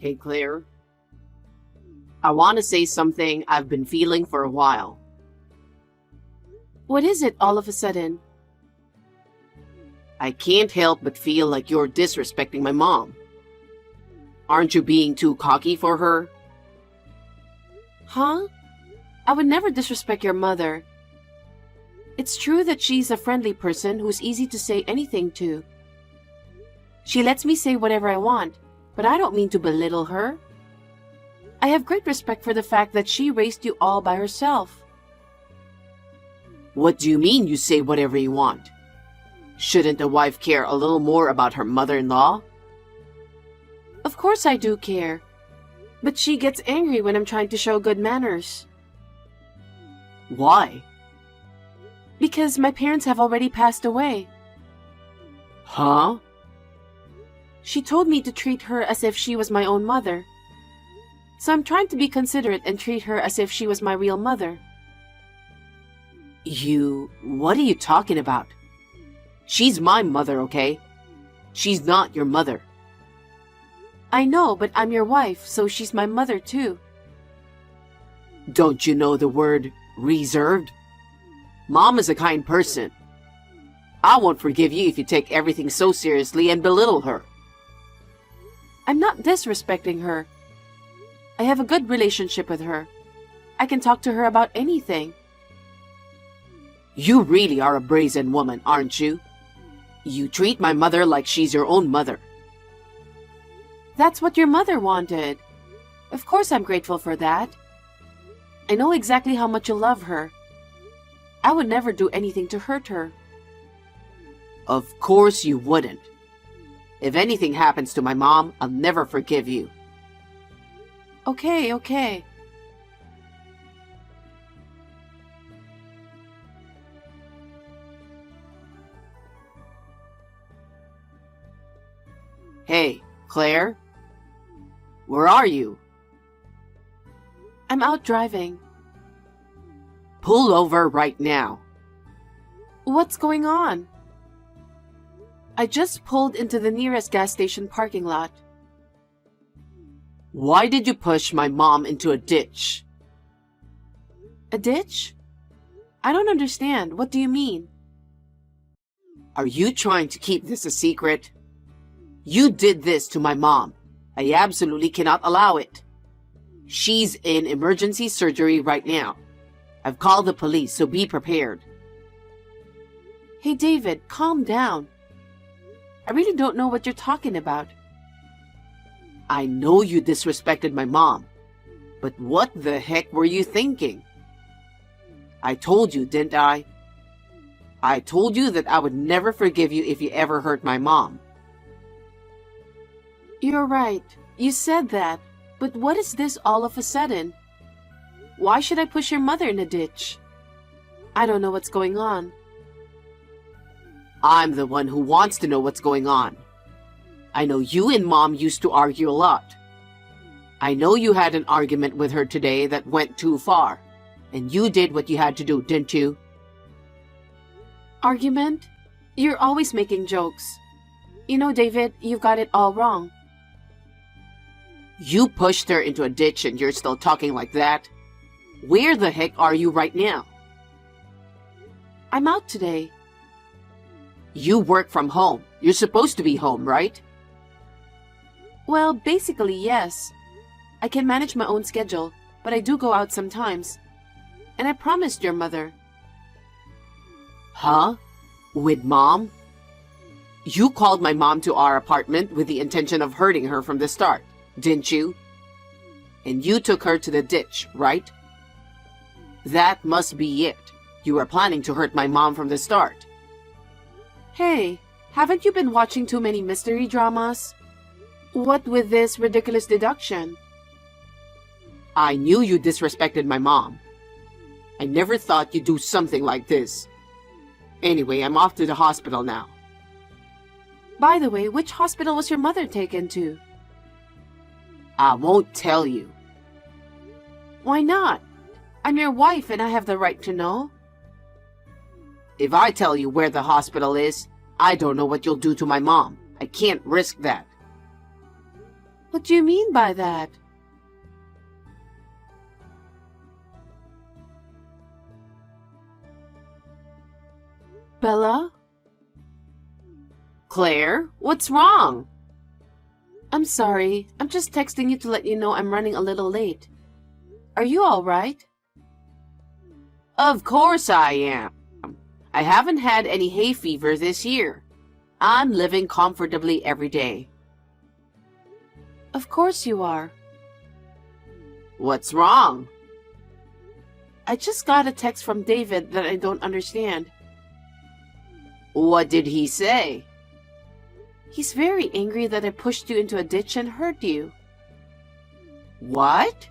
Hey, Claire. I want to say something I've been feeling for a while. What is it all of a sudden? I can't help but feel like you're disrespecting my mom. Aren't you being too cocky for her? Huh? I would never disrespect your mother. It's true that she's a friendly person who's easy to say anything to. She lets me say whatever I want, but I don't mean to belittle her. I have great respect for the fact that she raised you all by herself. What do you mean you say whatever you want? Shouldn't a wife care a little more about her mother-in-law? Of course I do care, but she gets angry when I'm trying to show good manners. Why? Because my parents have already passed away. Huh? She told me to treat her as if she was my own mother. So I'm trying to be considerate and treat her as if she was my real mother. What are you talking about? She's my mother, okay? She's not your mother. I know, but I'm your wife, so she's my mother too. Don't you know the word reserved? Mom is a kind person. I won't forgive you if you take everything so seriously and belittle her. I'm not disrespecting her. I have a good relationship with her. I can talk to her about anything. You really are a brazen woman, aren't you? You treat my mother like she's your own mother. That's what your mother wanted. Of course I'm grateful for that. I know exactly how much you love her. I would never do anything to hurt her. Of course you wouldn't. If anything happens to my mom, I'll never forgive you. Okay. Hey, Claire? Where are you? I'm out driving. Pull over right now. What's going on? I just pulled into the nearest gas station parking lot. Why did you push my mom into a ditch? A ditch? I don't understand. What do you mean? Are you trying to keep this a secret? You did this to my mom. I absolutely cannot allow it. She's in emergency surgery right now. I've called the police, so be prepared. Hey, David, calm down. I really don't know what you're talking about. I know you disrespected my mom, but what the heck were you thinking? I told you, didn't I? I told you that I would never forgive you if you ever hurt my mom. You're right. You said that. But what is this all of a sudden? Why should I push your mother in a ditch? I don't know what's going on. I'm the one who wants to know what's going on. I know you and Mom used to argue a lot. I know you had an argument with her today that went too far, and you did what you had to do, didn't you? Argument? You're always making jokes. You know, David, you've got it all wrong. You pushed her into a ditch and you're still talking like that? Where the heck are you right now? I'm out today. You work from home. You're supposed to be home, right? Well, basically, yes. I can manage my own schedule, but I do go out sometimes. And I promised your mother. Huh? With Mom? You called my mom to our apartment with the intention of hurting her from the start, didn't you? And you took her to the ditch, right? That must be it. You were planning to hurt my mom from the start. Hey, haven't you been watching too many mystery dramas? What with this ridiculous deduction? I knew you disrespected my mom. I never thought you'd do something like this. Anyway, I'm off to the hospital now. By the way, which hospital was your mother taken to? I won't tell you. Why not? I'm your wife and I have the right to know. If I tell you where the hospital is, I don't know what you'll do to my mom. I can't risk that. What do you mean by that? Bella? Claire, what's wrong? I'm sorry. I'm just texting you to let you know I'm running a little late. Are you all right? Of course I am. I haven't had any hay fever this year. I'm living comfortably every day. Of course you are. What's wrong? I just got a text from David that I don't understand. What did he say? He's very angry that I pushed you into a ditch and hurt you. What?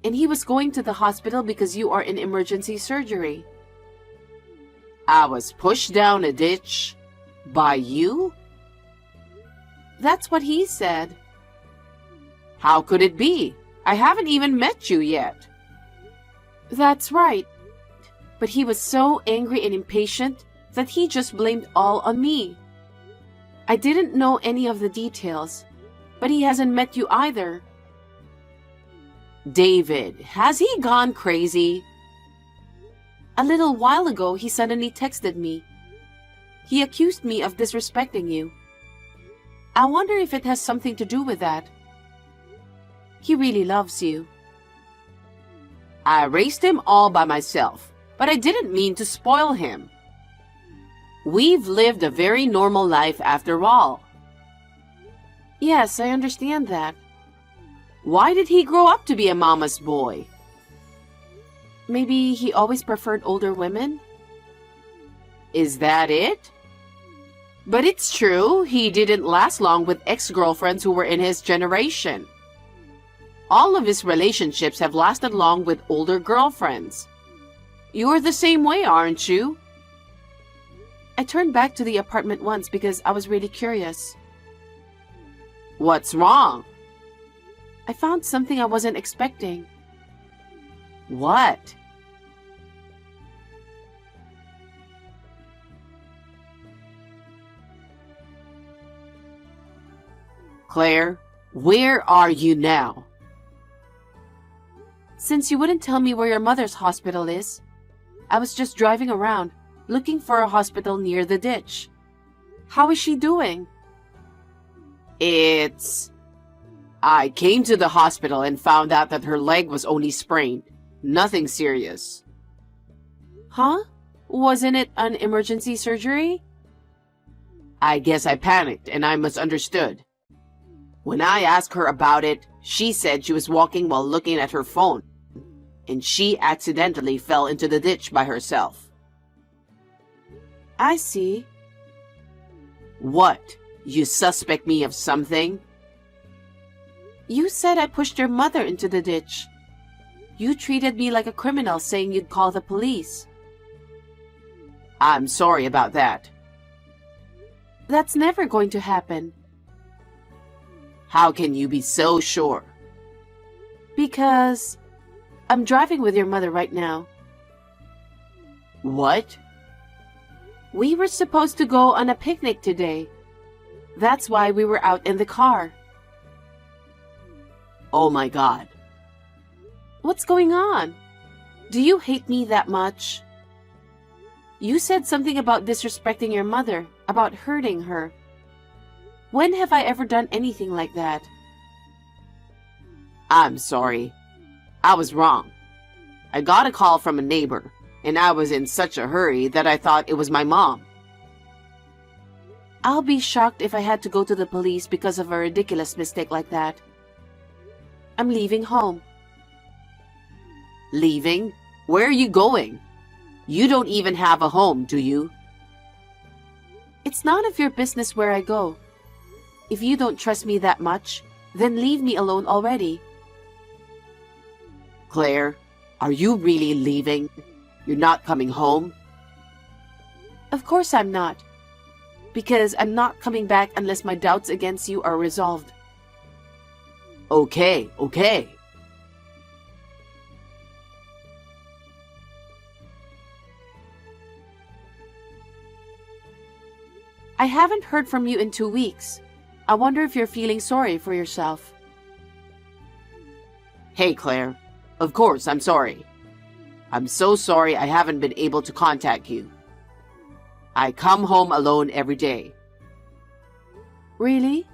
And he was going to the hospital because you are in emergency surgery. I was pushed down a ditch by you? That's what he said. How could it be? I haven't even met you yet. That's right. But he was so angry and impatient that he just blamed all on me. I didn't know any of the details, but he hasn't met you either. David, has he gone crazy? A little while ago, he suddenly texted me. He accused me of disrespecting you. I wonder if it has something to do with that. He really loves you. I raised him all by myself, but I didn't mean to spoil him. We've lived a very normal life after all. Yes, I understand that. Why did he grow up to be a mama's boy? Maybe he always preferred older women? Is that it? But it's true, he didn't last long with ex-girlfriends who were in his generation. All of his relationships have lasted long with older girlfriends. You're the same way, aren't you? I turned back to the apartment once because I was really curious. What's wrong? I found something I wasn't expecting. What? Claire, where are you now? Since you wouldn't tell me where your mother's hospital is, I was just driving around, looking for a hospital near the ditch. How is she doing? I came to the hospital and found out that her leg was only sprained. Nothing serious. Huh? Wasn't it an emergency surgery? I guess I panicked and I misunderstood. When I asked her about it, she said she was walking while looking at her phone, and she accidentally fell into the ditch by herself. I see. What? You suspect me of something? You said I pushed your mother into the ditch. You treated me like a criminal, saying you'd call the police. I'm sorry about that. That's never going to happen. How can you be so sure? Because I'm driving with your mother right now. What? We were supposed to go on a picnic today. That's why we were out in the car. Oh my God. What's going on? Do you hate me that much? You said something about disrespecting your mother, about hurting her. When have I ever done anything like that? I'm sorry. I was wrong. I got a call from a neighbor, and I was in such a hurry that I thought it was my mom. I'll be shocked if I had to go to the police because of a ridiculous mistake like that. I'm leaving home. Leaving? Where are you going? You don't even have a home, do you? It's none of your business where I go. If you don't trust me that much, then leave me alone already. Claire, are you really leaving? You're not coming home? Of course I'm not. Because I'm not coming back unless my doubts against you are resolved. Okay. I haven't heard from you in 2 weeks. I wonder if you're feeling sorry for yourself. Hey, Claire. Of course, I'm sorry. I'm so sorry I haven't been able to contact you. I come home alone every day. Really?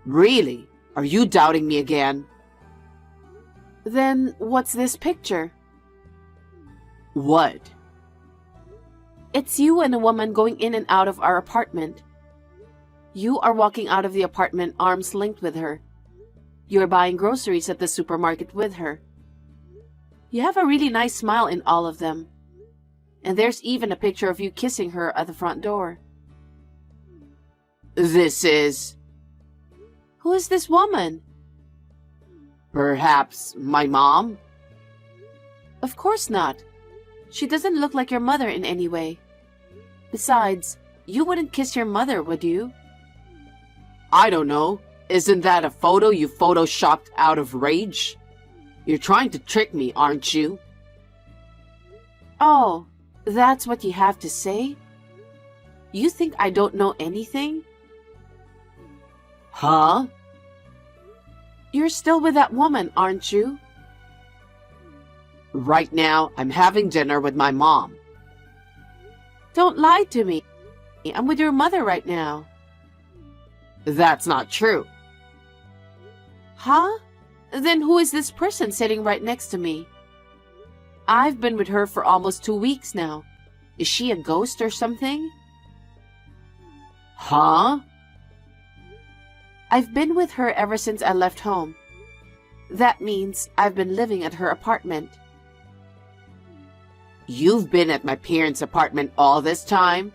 Really? Are you doubting me again? Then what's this picture? What? It's you and a woman going in and out of our apartment. You are walking out of the apartment arms linked with her. You're buying groceries at the supermarket with her. You have a really nice smile in all of them. And there's even a picture of you kissing her at the front door. This is... Who is this woman? Perhaps my mom? Of course not. She doesn't look like your mother in any way. Besides, you wouldn't kiss your mother, would you? I don't know. Isn't that a photo you photoshopped out of rage? You're trying to trick me, aren't you? Oh, that's what you have to say? You think I don't know anything? Huh? You're still with that woman, aren't you? Right now, I'm having dinner with my mom. Don't lie to me. I'm with your mother right now. That's not true. Huh? Then who is this person sitting right next to me? I've been with her for almost 2 weeks now. Is she a ghost or something? Huh? I've been with her ever since I left home. That means I've been living at her apartment. You've been at my parents' apartment all this time?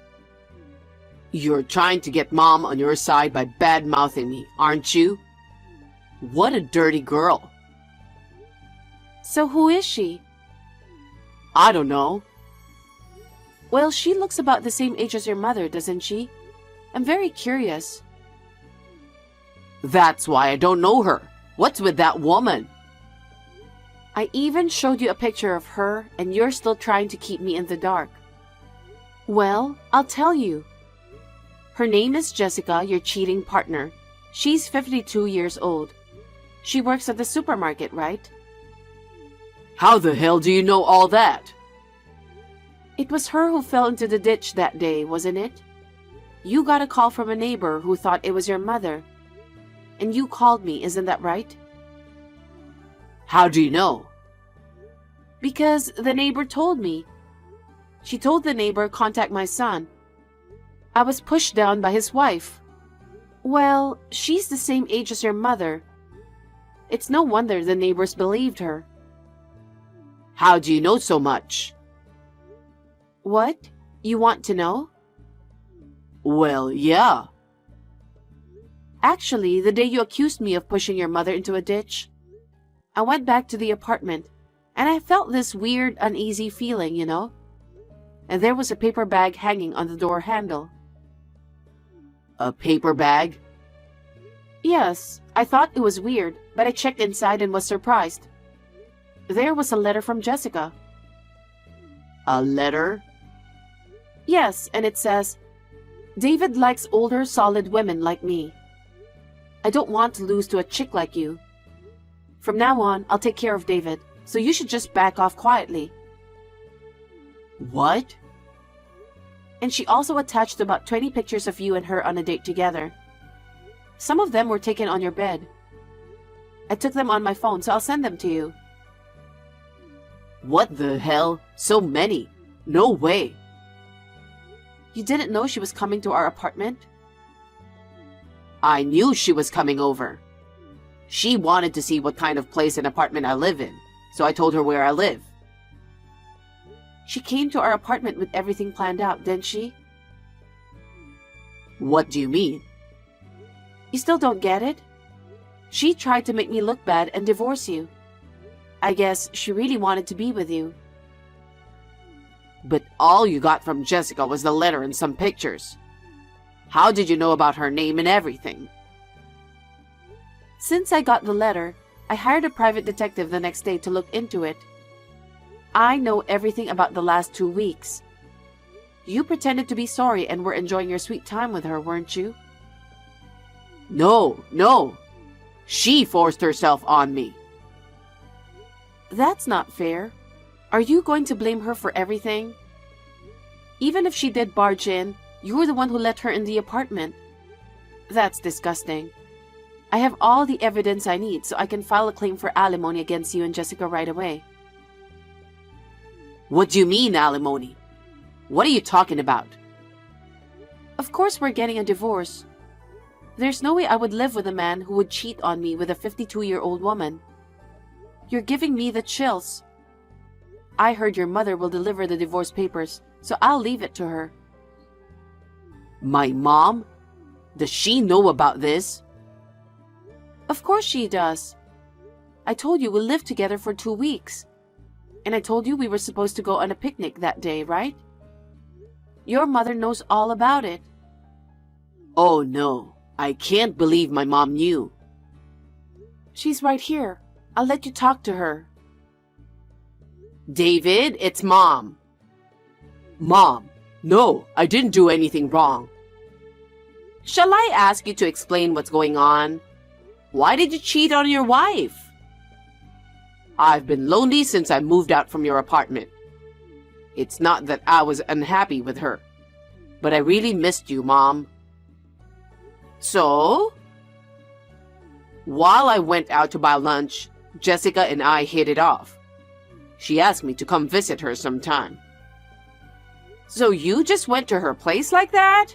You're trying to get Mom on your side by bad-mouthing me, aren't you? What a dirty girl. So who is she? I don't know. Well, she looks about the same age as your mother, doesn't she? I'm very curious. That's why I don't know her. What's with that woman? I even showed you a picture of her, and you're still trying to keep me in the dark. Well, I'll tell you. Her name is Jessica, your cheating partner. She's 52 years old. She works at the supermarket, right? How the hell do you know all that? It was her who fell into the ditch that day, wasn't it? You got a call from a neighbor who thought it was your mother. And you called me, isn't that right? How do you know? Because the neighbor told me. She told the neighbor contact my son. I was pushed down by his wife. Well, she's the same age as your mother. It's no wonder the neighbors believed her. How do you know so much? What? You want to know? Well, yeah. Actually, the day you accused me of pushing your mother into a ditch, I went back to the apartment, and I felt this weird, uneasy feeling, you know? And there was a paper bag hanging on the door handle. A paper bag? Yes, I thought it was weird, but I checked inside and was surprised. There was a letter from Jessica. A letter? Yes, and it says, David likes older, solid women like me. I don't want to lose to a chick like you. From now on, I'll take care of David, so you should just back off quietly. What? And she also attached about 20 pictures of you and her on a date together. Some of them were taken on your bed. I took them on my phone, so I'll send them to you. What the hell? So many? No way. You didn't know she was coming to our apartment? I knew she was coming over. She wanted to see what kind of place and apartment I live in, so I told her where I live. She came to our apartment with everything planned out, didn't she? What do you mean? You still don't get it? She tried to make me look bad and divorce you. I guess she really wanted to be with you. But all you got from Jessica was the letter and some pictures. How did you know about her name and everything? Since I got the letter, I hired a private detective the next day to look into it. I know everything about the last 2 weeks. You pretended to be sorry and were enjoying your sweet time with her, weren't you? No, no. She forced herself on me. That's not fair. Are you going to blame her for everything? Even if she did barge in, you were the one who let her in the apartment. That's disgusting. I have all the evidence I need so I can file a claim for alimony against you and Jessica right away. What do you mean, alimony? What are you talking about? Of course we're getting a divorce. There's no way I would live with a man who would cheat on me with a 52-year-old woman. You're giving me the chills. I heard your mother will deliver the divorce papers, so I'll leave it to her. My mom? Does she know about this? Of course she does. I told you we'll live together for 2 weeks. And I told you we were supposed to go on a picnic that day, right? Your mother knows all about it. Oh no, I can't believe my mom knew. She's right here. I'll let you talk to her. David, it's Mom. Mom, no, I didn't do anything wrong. Shall I ask you to explain what's going on? Why did you cheat on your wife? I've been lonely since I moved out from your apartment. It's not that I was unhappy with her, but I really missed you, Mom. So? While I went out to buy lunch, Jessica and I hit it off. She asked me to come visit her sometime. So you just went to her place like that?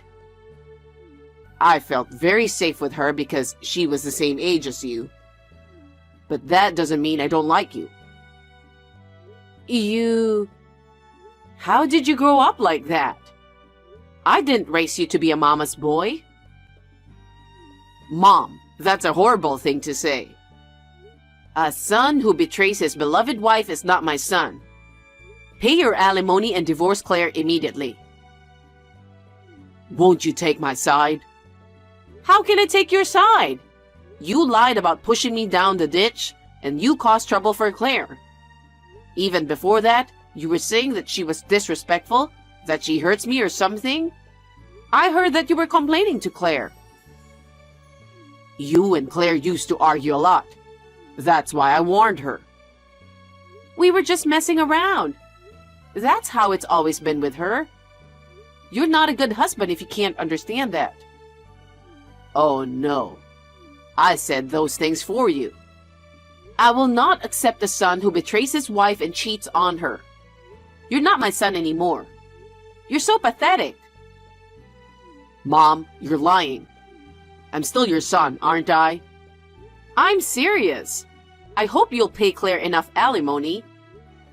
I felt very safe with her because she was the same age as you. But that doesn't mean I don't like you. How did you grow up like that? I didn't raise you to be a mama's boy. Mom, that's a horrible thing to say. A son who betrays his beloved wife is not my son. Pay your alimony and divorce Claire immediately. Won't you take my side? How can I take your side? You lied about pushing me down the ditch, and you caused trouble for Claire. Even before that, you were saying that she was disrespectful, that she hurts me or something. I heard that you were complaining to Claire. You and Claire used to argue a lot. That's why I warned her. We were just messing around. That's how it's always been with her. You're not a good husband if you can't understand that. Oh no. I said those things for you. I will not accept a son who betrays his wife and cheats on her. You're not my son anymore. You're so pathetic. Mom, you're lying. I'm still your son, aren't I? I'm serious. I hope you'll pay Claire enough alimony.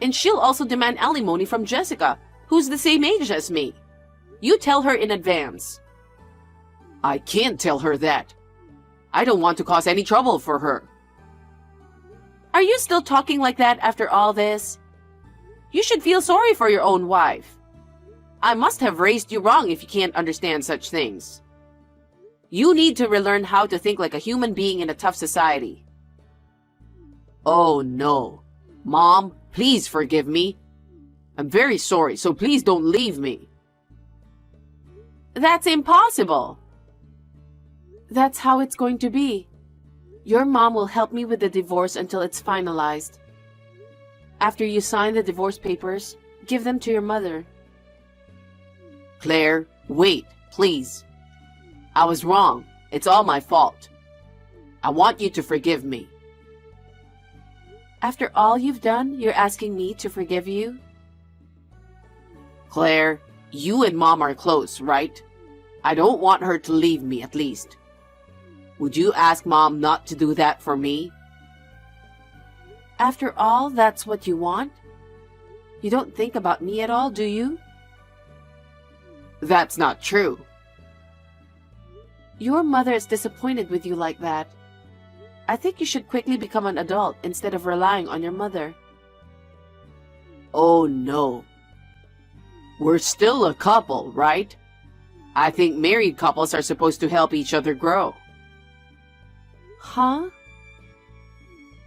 And she'll also demand alimony from Jessica, who's the same age as me. You tell her in advance. I can't tell her that. I don't want to cause any trouble for her. Are you still talking like that after all this? You should feel sorry for your own wife. I must have raised you wrong if you can't understand such things. You need to relearn how to think like a human being in a tough society. Oh no. Mom, please forgive me. I'm very sorry, so please don't leave me. That's impossible. That's how it's going to be. Your mom will help me with the divorce until it's finalized. After you sign the divorce papers, give them to your mother. Claire, wait, please. I was wrong. It's all my fault. I want you to forgive me. After all you've done, you're asking me to forgive you? Claire, you and Mom are close, right? I don't want her to leave me, at least. Would you ask Mom not to do that for me? After all, that's what you want? You don't think about me at all, do you? That's not true. Your mother is disappointed with you like that. I think you should quickly become an adult instead of relying on your mother. Oh no. We're still a couple, right? I think married couples are supposed to help each other grow. Huh?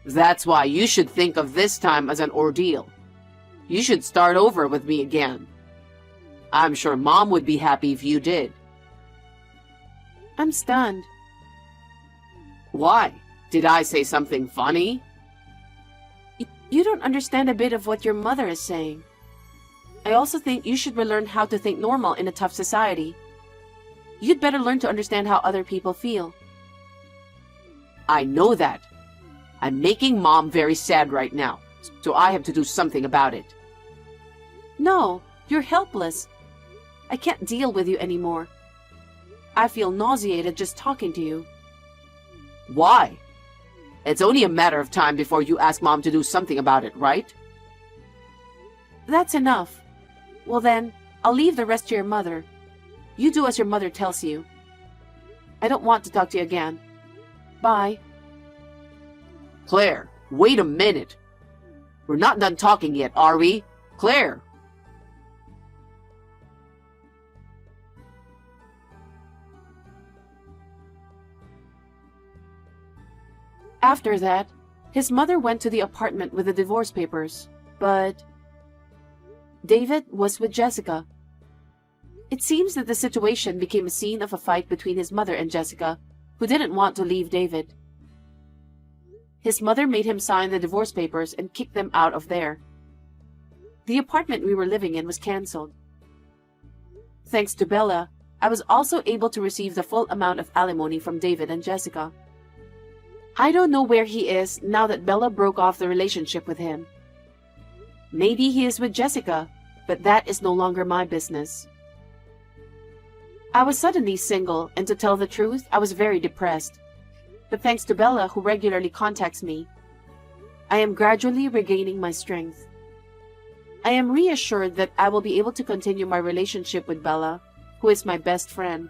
That's why you should think of this time as an ordeal. You should start over with me again. I'm sure Mom would be happy if you did. I'm stunned. Why? Did I say something funny? You don't understand a bit of what your mother is saying. I also think you should relearn how to think normal in a tough society. You'd better learn to understand how other people feel. I know that. I'm making Mom very sad right now, so I have to do something about it. No, you're helpless. I can't deal with you anymore. I feel nauseated just talking to you. Why? It's only a matter of time before you ask Mom to do something about it, right? That's enough. Well then, I'll leave the rest to your mother. You do as your mother tells you. I don't want to talk to you again. Bye. Claire, wait a minute. We're not done talking yet, are we? Claire! After that, his mother went to the apartment with the divorce papers, but David was with Jessica. It seems that the situation became a scene of a fight between his mother and Jessica, who didn't want to leave David. His mother made him sign the divorce papers and kicked them out of there. The apartment we were living in was cancelled. Thanks to Bella, I was also able to receive the full amount of alimony from David and Jessica. I don't know where he is now that Bella broke off the relationship with him. Maybe he is with Jessica, but that is no longer my business. I was suddenly single, and to tell the truth, I was very depressed. But thanks to Bella, who regularly contacts me, I am gradually regaining my strength. I am reassured that I will be able to continue my relationship with Bella, who is my best friend.